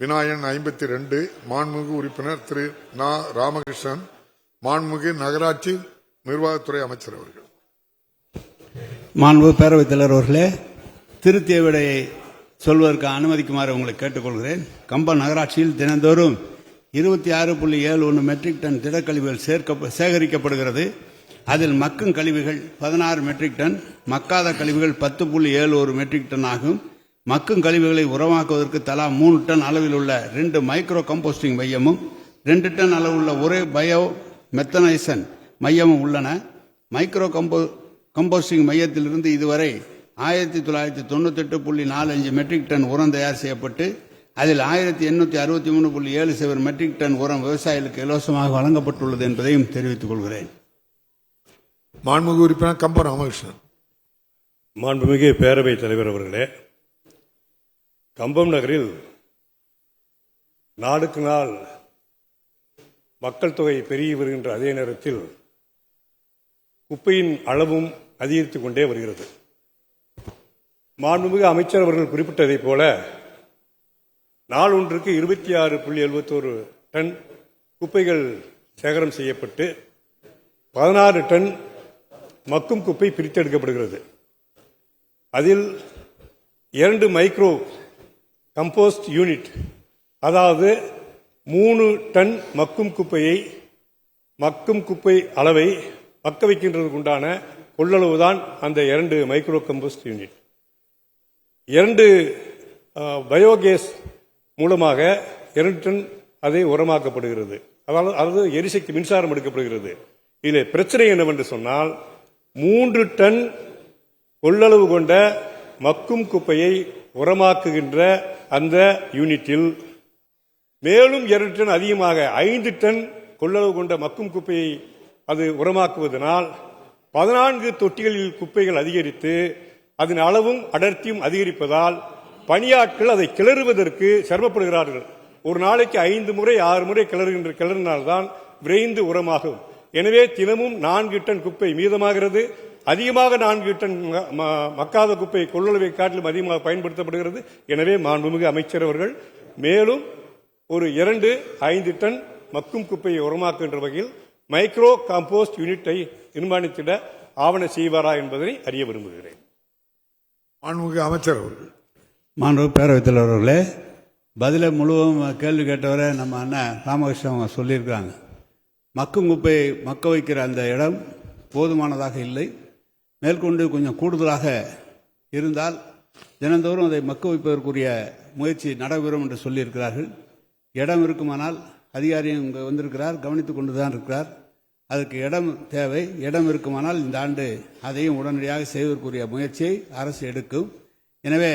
விநாயகன் 52, மாண்புமிகு உறுப்பினர் திரு நா. ராமகிருஷ்ணன், மாண்புமிகு நகராட்சி நிர்வாகத்துறை அமைச்சர் அவர்கள். மாண்புமிகு பேரவைத் தலைவர் அவர்களே, திருத்திய விடையை சொல்வதற்கு அனுமதிக்குமாறு உங்களை கேட்டுக்கொள்கிறேன். கம்பம் நகராட்சியில் தினந்தோறும் 26.71 மெட்ரிக் டன் திடக்கழிவுகள் சேகரிக்கப்படுகிறது. அதில் மக்கும் கழிவுகள் 16 மெட்ரிக் டன், மக்காத கழிவுகள் 10.71 மெட்ரிக் டன் ஆகும். மக்கும் கழிவுகளை உரமாக்குவதற்கு தலா 3 டன் அளவில் உள்ள 2 மைக்ரோ கம்போஸ்டிங் மையமும் 2 டன் அளவுள்ள ஒரே பயோ மெத்தனைசன் மையமும் உள்ளன. மைக்ரோ கம்போஸ்டிங் மையத்திலிருந்து இதுவரை 1998.45 மெட்ரிக் டன் உரம் தயார் செய்யப்பட்டு அதில் 1863.77 மெட்ரிக் டன் உரம் விவசாயிகளுக்கு இலவசமாக வழங்கப்பட்டுள்ளது என்பதையும் தெரிவித்துக் கொள்கிறேன். மாண்புமிகு உறுப்பினர் கம்பம் ராமகிருஷ்ணன். மாண்புமிகு பேரவைத் தலைவர் அவர்களே, கம்பம் நகரில் நாளுக்கு நாள் மக்கள் தொகை பெருகி வருகின்ற அதே நேரத்தில் குப்பையின் அளவும் அதிகரித்துக் கொண்டே வருகிறது. மாண்புமிகு அமைச்சர் அவர்கள் குறிப்பிட்டதைப் போல நாள் ஒன்றுக்கு 26.71 டன் குப்பைகள் சேகரம் செய்யப்பட்டு 16 டன் மக்கும் குப்பை பிரித்தெடுக்கப்படுகிறது. அதில் 2 மைக்ரோ கம்போஸ்ட் யூனிட், அதாவது 3 டன் மக்கும் குப்பை அளவை மக்க வைக்கின்றதுக்கு உண்டான கொள்ளளவுதான் அந்த 2 மைக்ரோ கம்போஸ்ட் யூனிட். 2 பயோகேஸ் மூலமாக 2 டன் அதை உரமாக்கப்படுகிறது. அதாவது எரிசக்தி மின்சாரம் எடுக்கப்படுகிறது. இதில் பிரச்சனை என்னவென்று சொன்னால் 3 டன் கொள்ளளவு கொண்ட மக்கும் குப்பையை உரமாக்குகின்ற அந்த யூனிட்டில் மேலும் 2 டன் அதிகமாக 5 டன் கொள்ளளவு கொண்ட மக்கும் குப்பையை அது உரமாக்குவதனால் 14 தொட்டிகளில் குப்பைகள் அதிகரித்து அதன் அளவும் அடர்த்தியும் அதிகரிப்பதால் பணியாட்கள் அதை கிளறுவதற்கு சிரமப்படுகிறார்கள். ஒரு நாளைக்கு 5 முறை 6 முறை கிளறினால்தான் விரைந்து உரமாகும். எனவே தினமும் 4 டன் குப்பை மீதமாகிறது. அதிகமாக 4 டன் மக்காத குப்பை கொள்ளளவை காட்டிலும் அதிகமாக பயன்படுத்தப்படுகிறது. எனவே மாண்புமிகு அமைச்சர் அவர்கள் மேலும் ஒரு 2-5 டன் மக்கும் குப்பையை உரமாக்குகின்ற வகையில் மைக்ரோ கம்போஸ்ட் யூனிட்டை நிர்மாணித்திட ஆவண செய்வாரா என்பதை அறிய விரும்புகிறேன். மாண்புமிகு அமைச்சர் அவர்கள். மாண்புமிகு பேரவைத் தலைவர் அவர்களே, பதிலை முழுவதும் கேள்வி கேட்டவரை நம்ம அண்ணன் ராமகிருஷ்ணன் சொல்லியிருக்காங்க. மக்கும் குப்பையை மக்க வைக்கிற அந்த இடம் போதுமானதாக இல்லை. மேற்கொண்டு கொஞ்சம் கூடுதலாக இருந்தால் தினந்தோறும் அதை மக்க வைப்பதற்குரிய முயற்சி நடைபெறும் என்று சொல்லியிருக்கிறார்கள். இடம் இருக்குமானால் அதிகாரியும் இங்கே வந்திருக்கிறார், கவனித்துக் கொண்டு தான் இருக்கிறார். அதற்கு இடம் தேவை. இடம் இருக்குமானால் இந்த ஆண்டு அதையும் உடனடியாக செய்வதற்குரிய முயற்சியை அரசு எடுக்கும். எனவே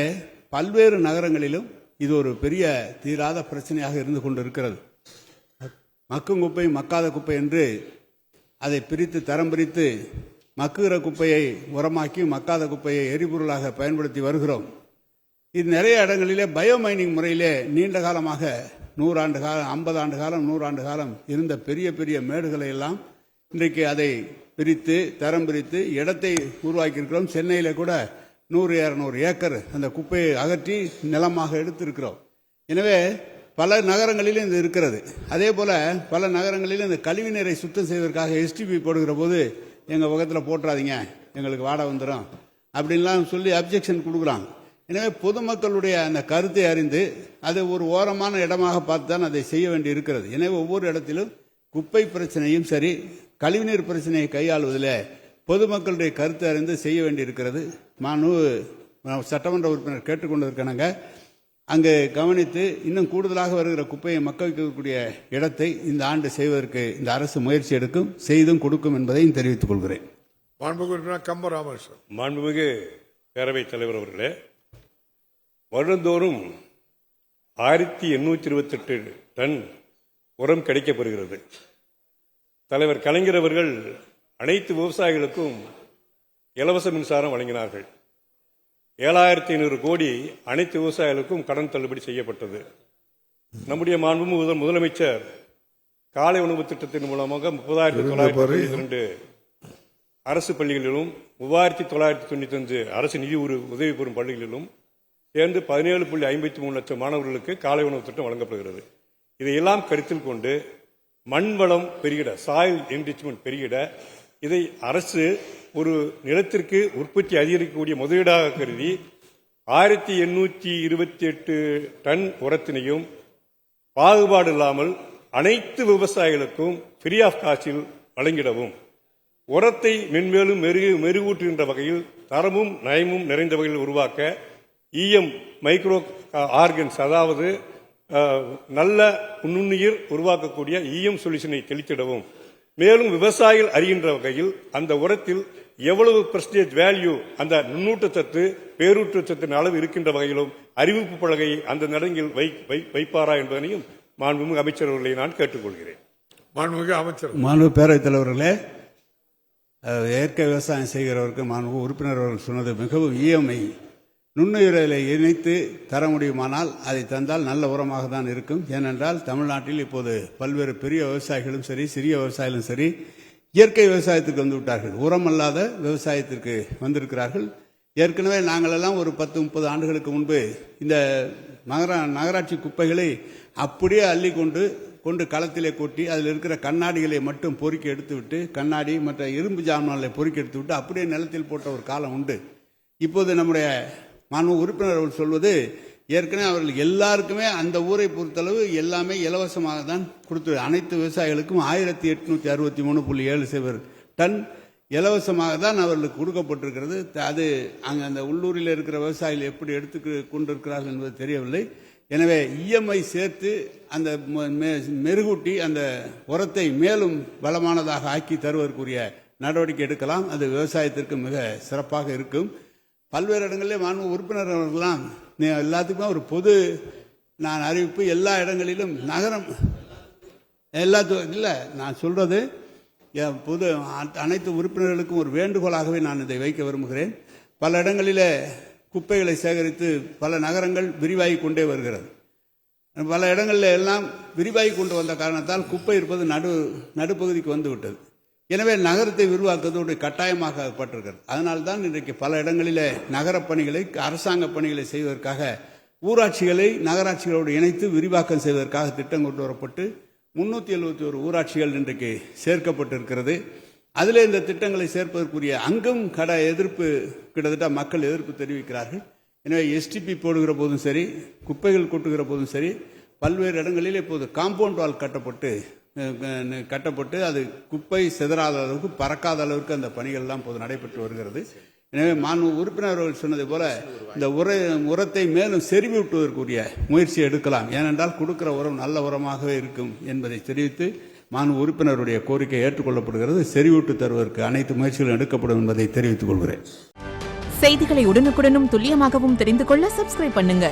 பல்வேறு நகரங்களிலும் இது ஒரு பெரிய தீராத பிரச்சனையாக இருந்து கொண்டு இருக்கிறது. மக்கும் குப்பை மக்காத குப்பை என்று அதை பிரித்து தரம் பிரித்து மக்குகிற குப்பையை உரமாக்கி மக்காத குப்பையை எரிபொருளாக பயன்படுத்தி வருகிறோம். இது நிறைய இடங்களிலே பயோமைனிங் முறையிலே நீண்ட காலமாக 100 ஆண்டு காலம், 50 ஆண்டு காலம், 100 ஆண்டு காலம் இருந்த பெரிய பெரிய மேடுகளை எல்லாம் இன்றைக்கு அதை பிரித்து தரம் பிரித்து இடத்தை உருவாக்கியிருக்கிறோம். சென்னையில் கூட 100-200 ஏக்கர் அந்த குப்பையை அகற்றி நிலமாக எடுத்திருக்கிறோம். எனவே பல நகரங்களிலும் இது இருக்கிறது. அதே போல பல நகரங்களிலும் இந்த கழிவு நீரை சுத்தம் செய்வதற்காக எஸ்டிபி போடுகிற போது எங்கள் பக்கத்தில் போட்டுறாதீங்க, எங்களுக்கு வாடகை வந்துடும் அப்படின்லாம் சொல்லி அப்ஜெக்ஷன் கொடுக்குறாங்க. எனவே பொதுமக்களுடைய அந்த கருத்தை அறிந்து அது ஒரு ஓரமான இடமாக பார்த்து தான் அதை செய்ய வேண்டி இருக்கிறது. எனவே ஒவ்வொரு இடத்திலும் குப்பை பிரச்சனையும் சரி, கழிவுநீர் பிரச்சனையை கையாளுவதில் பொதுமக்களுடைய கருத்தை அறிந்து செய்ய வேண்டி இருக்கிறது. சட்டமன்ற உறுப்பினர் கேட்டுக்கொண்டிருக்காங்க. அங்கு கவனித்து இன்னும் கூடுதலாக வருகிற குப்பையை மக்க வைக்கக்கூடிய இடத்தை இந்த ஆண்டு செய்வதற்கு இந்த அரசு முயற்சி எடுக்கும், செய்தும் கொடுக்கும் என்பதையும் தெரிவித்துக் கொள்கிறேன். மாண்புமிகு உறுப்பினர் கம்பம் ராமகிருஷ்ணன். மாண்புமிகு பேரவைத் தலைவர் அவர்களே, வருடந்தோறும் 1828 டன் உரம் கிடைக்கப்பெறுகிறது. தலைவர் கலைஞர் அவர்கள் அனைத்து விவசாயிகளுக்கும் இலவச மின்சாரம் வழங்கினார்கள். 7500 கோடி அனைத்து விவசாயிகளுக்கும் கடன் தள்ளுபடி செய்யப்பட்டது. நம்முடைய மாண்புமிகு முதலமைச்சர் காலை உணவு திட்டத்தின் மூலமாக 30,992 அரசு பள்ளிகளிலும் 3,995 அரசு நிதி உதவி பெறும் பள்ளிகளிலும் சேர்ந்து 17.53 லட்சம் மாணவர்களுக்கு காலை உணவு திட்டம் வழங்கப்படுகிறது. இதையெல்லாம் கருத்தில் கொண்டு மண் வளம் பெருகிட, சாயில் என்ரிச்மெண்ட் பெருகிட, இதை அரசு ஒரு நிலத்திற்கு உற்பத்தி அதிகரிக்கக்கூடிய முதலீடாக கருதி 1828 டன் உரத்தினையும் பாகுபாடு இல்லாமல் அனைத்து விவசாயிகளுக்கும் ஃப்ரீ ஆஃப் காஸ்டில் வழங்கிடவும், உரத்தை மென்மேலும் மெருகூட்டுகின்ற வகையில் தரமும் நயமும் நிறைந்த வகையில் உருவாக்க மைக்ரோ ஆர்கன்ஸ், அதாவது நல்ல நுண்ணுயிர் உருவாக்கக்கூடிய சொல்யூஷனை தெளித்திடவும், மேலும் விவசாயிகள் அறிகின்ற வகையில் அந்த உரத்தில் எவ்வளவு பெர்சன்டேஜ் வேல்யூ, அந்த நுண்ணூட்டச்சத்து பேரூட்டச்சத்தின் அளவு இருக்கின்ற வகையிலும் அறிவிப்பு பலகையை அந்த நடங்கில் வைப்பாரா என்பதனையும் மாண்புமிகு அமைச்சர் அவர்களை நான் கேட்டுக்கொள்கிறேன். மாண்புமிகு அமைச்சர். மாண்பு பேரவைத் தலைவர்களே, இயற்கை விவசாயம் செய்கிறவருக்கு மாண்பு உறுப்பினர் அவர்கள் சொன்னது மிகவும் இஎம்ஐ நுண்ணுயிரை இணைத்து தர முடியுமானால் அதை தந்தால் நல்ல உரமாக தான் இருக்கும். ஏனென்றால் தமிழ்நாட்டில் இப்போது பல்வேறு பெரிய விவசாயிகளும் சரி, சிறிய விவசாயிகளும் சரி, இயற்கை விவசாயத்துக்கு வந்து விட்டார்கள், உரம் அல்லாத விவசாயத்திற்கு வந்திருக்கிறார்கள். ஏற்கனவே நாங்களெல்லாம் ஒரு 10-30 ஆண்டுகளுக்கு முன்பு இந்த நகராட்சி குப்பைகளை அப்படியே அள்ளி கொண்டு களத்திலே கொட்டி அதில் இருக்கிற கண்ணாடிகளை மட்டும் பொறுக்கி எடுத்துவிட்டு, கண்ணாடி மற்ற இரும்பு ஜாமான்களை பொறுக்கி எடுத்துவிட்டு அப்படியே நிலத்தில் போட்ட ஒரு காலம் உண்டு. இப்போது நம்முடைய மாண்பு உறுப்பினர் அவர்கள் சொல்வது, ஏற்கனவே அவர்கள் எல்லாருக்குமே அந்த ஊரை பொறுத்தளவு எல்லாமே இலவசமாக தான் கொடுத்து, அனைத்து விவசாயிகளுக்கும் 1863.7 டன் இலவசமாக தான் அவர்களுக்கு கொடுக்கப்பட்டிருக்கிறது. அது அங்கே அந்த உள்ளூரில் இருக்கிற விவசாயிகள் எப்படி எடுத்து கொண்டிருக்கிறார்கள் என்பது தெரியவில்லை. எனவே இஎம்ஐ சேர்த்து அந்த மெருகூட்டி அந்த உரத்தை மேலும் பலமானதாக ஆக்கி தருவதற்குரிய நடவடிக்கை எடுக்கலாம். அது விவசாயத்திற்கு மிக சிறப்பாக இருக்கும். பல்வேறு இடங்களிலே மாண்பு உறுப்பினர் அவர்கள்லாம் எல்லாத்துக்குமே ஒரு பொது நான் அறிவிப்பு, எல்லா இடங்களிலும் நகரம் இல்லை, நான் சொல்றது பொது அனைத்து உறுப்பினர்களுக்கும் ஒரு வேண்டுகோளாகவே நான் இதை வைக்க விரும்புகிறேன். பல இடங்களிலே குப்பைகளை சேகரித்து பல நகரங்கள் விரிவாகி கொண்டே வருகிறது. பல இடங்களில் எல்லாம் விரிவாகி கொண்டு வந்த காரணத்தால் குப்பை இருப்பது நடுப்பகுதிக்கு வந்து விட்டது. எனவே நகரத்தை விரிவாக்குவதோடு கட்டாயமாக்கப்பட்டிருக்கிறது. அதனால்தான் இன்றைக்கு பல இடங்களிலே நகரப் பணிகளை, அரசாங்க பணிகளை செய்வதற்காக ஊராட்சிகளை நகராட்சிகளோடு இணைத்து விரிவாக்கம் செய்வதற்காக திட்டம் கொண்டு வரப்பட்டு 371 ஊராட்சிகள் இன்றைக்கு சேர்க்கப்பட்டிருக்கிறது. அதில் இந்த திட்டங்களை சேர்ப்பதற்குரிய அங்கும் எதிர்ப்பு, கிட்டத்தட்ட மக்கள் எதிர்ப்பு தெரிவிக்கிறார்கள். எனவே எஸ்டிபி போடுகிற போதும் சரி, குப்பைகள் கொட்டுகிற போதும் சரி, பல்வேறு இடங்களில் இப்போது காம்பவுண்ட் வால் கட்டப்பட்டு அது குப்பை சிதறாத அளவுக்கு, பறக்காத அளவுக்கு அந்த பணிகள்லாம் இப்போது நடைபெற்று வருகிறது. எனவே மாண்பு உறுப்பினர்கள் சொன்னதை போல இந்த உரத்தை மேலும் செறிவூட்டுவதற்குரிய முயற்சி எடுக்கலாம். ஏனென்றால் கொடுக்கிற உரம் நல்ல உரமாகவே இருக்கும் என்பதை தெரிவித்து மாண்பு உறுப்பினருடைய கோரிக்கை ஏற்றுக்கொள்ளப்படுகிறது. செறிவூட்டு தருவதற்கு அனைத்து முயற்சிகளும் எடுக்கப்படும் என்பதை தெரிவித்துக் கொள்கிறேன். செய்திகளை உடனுக்குடனும் துல்லியமாகவும் தெரிந்து கொள்ள சப்ஸ்கிரைப் பண்ணுங்க.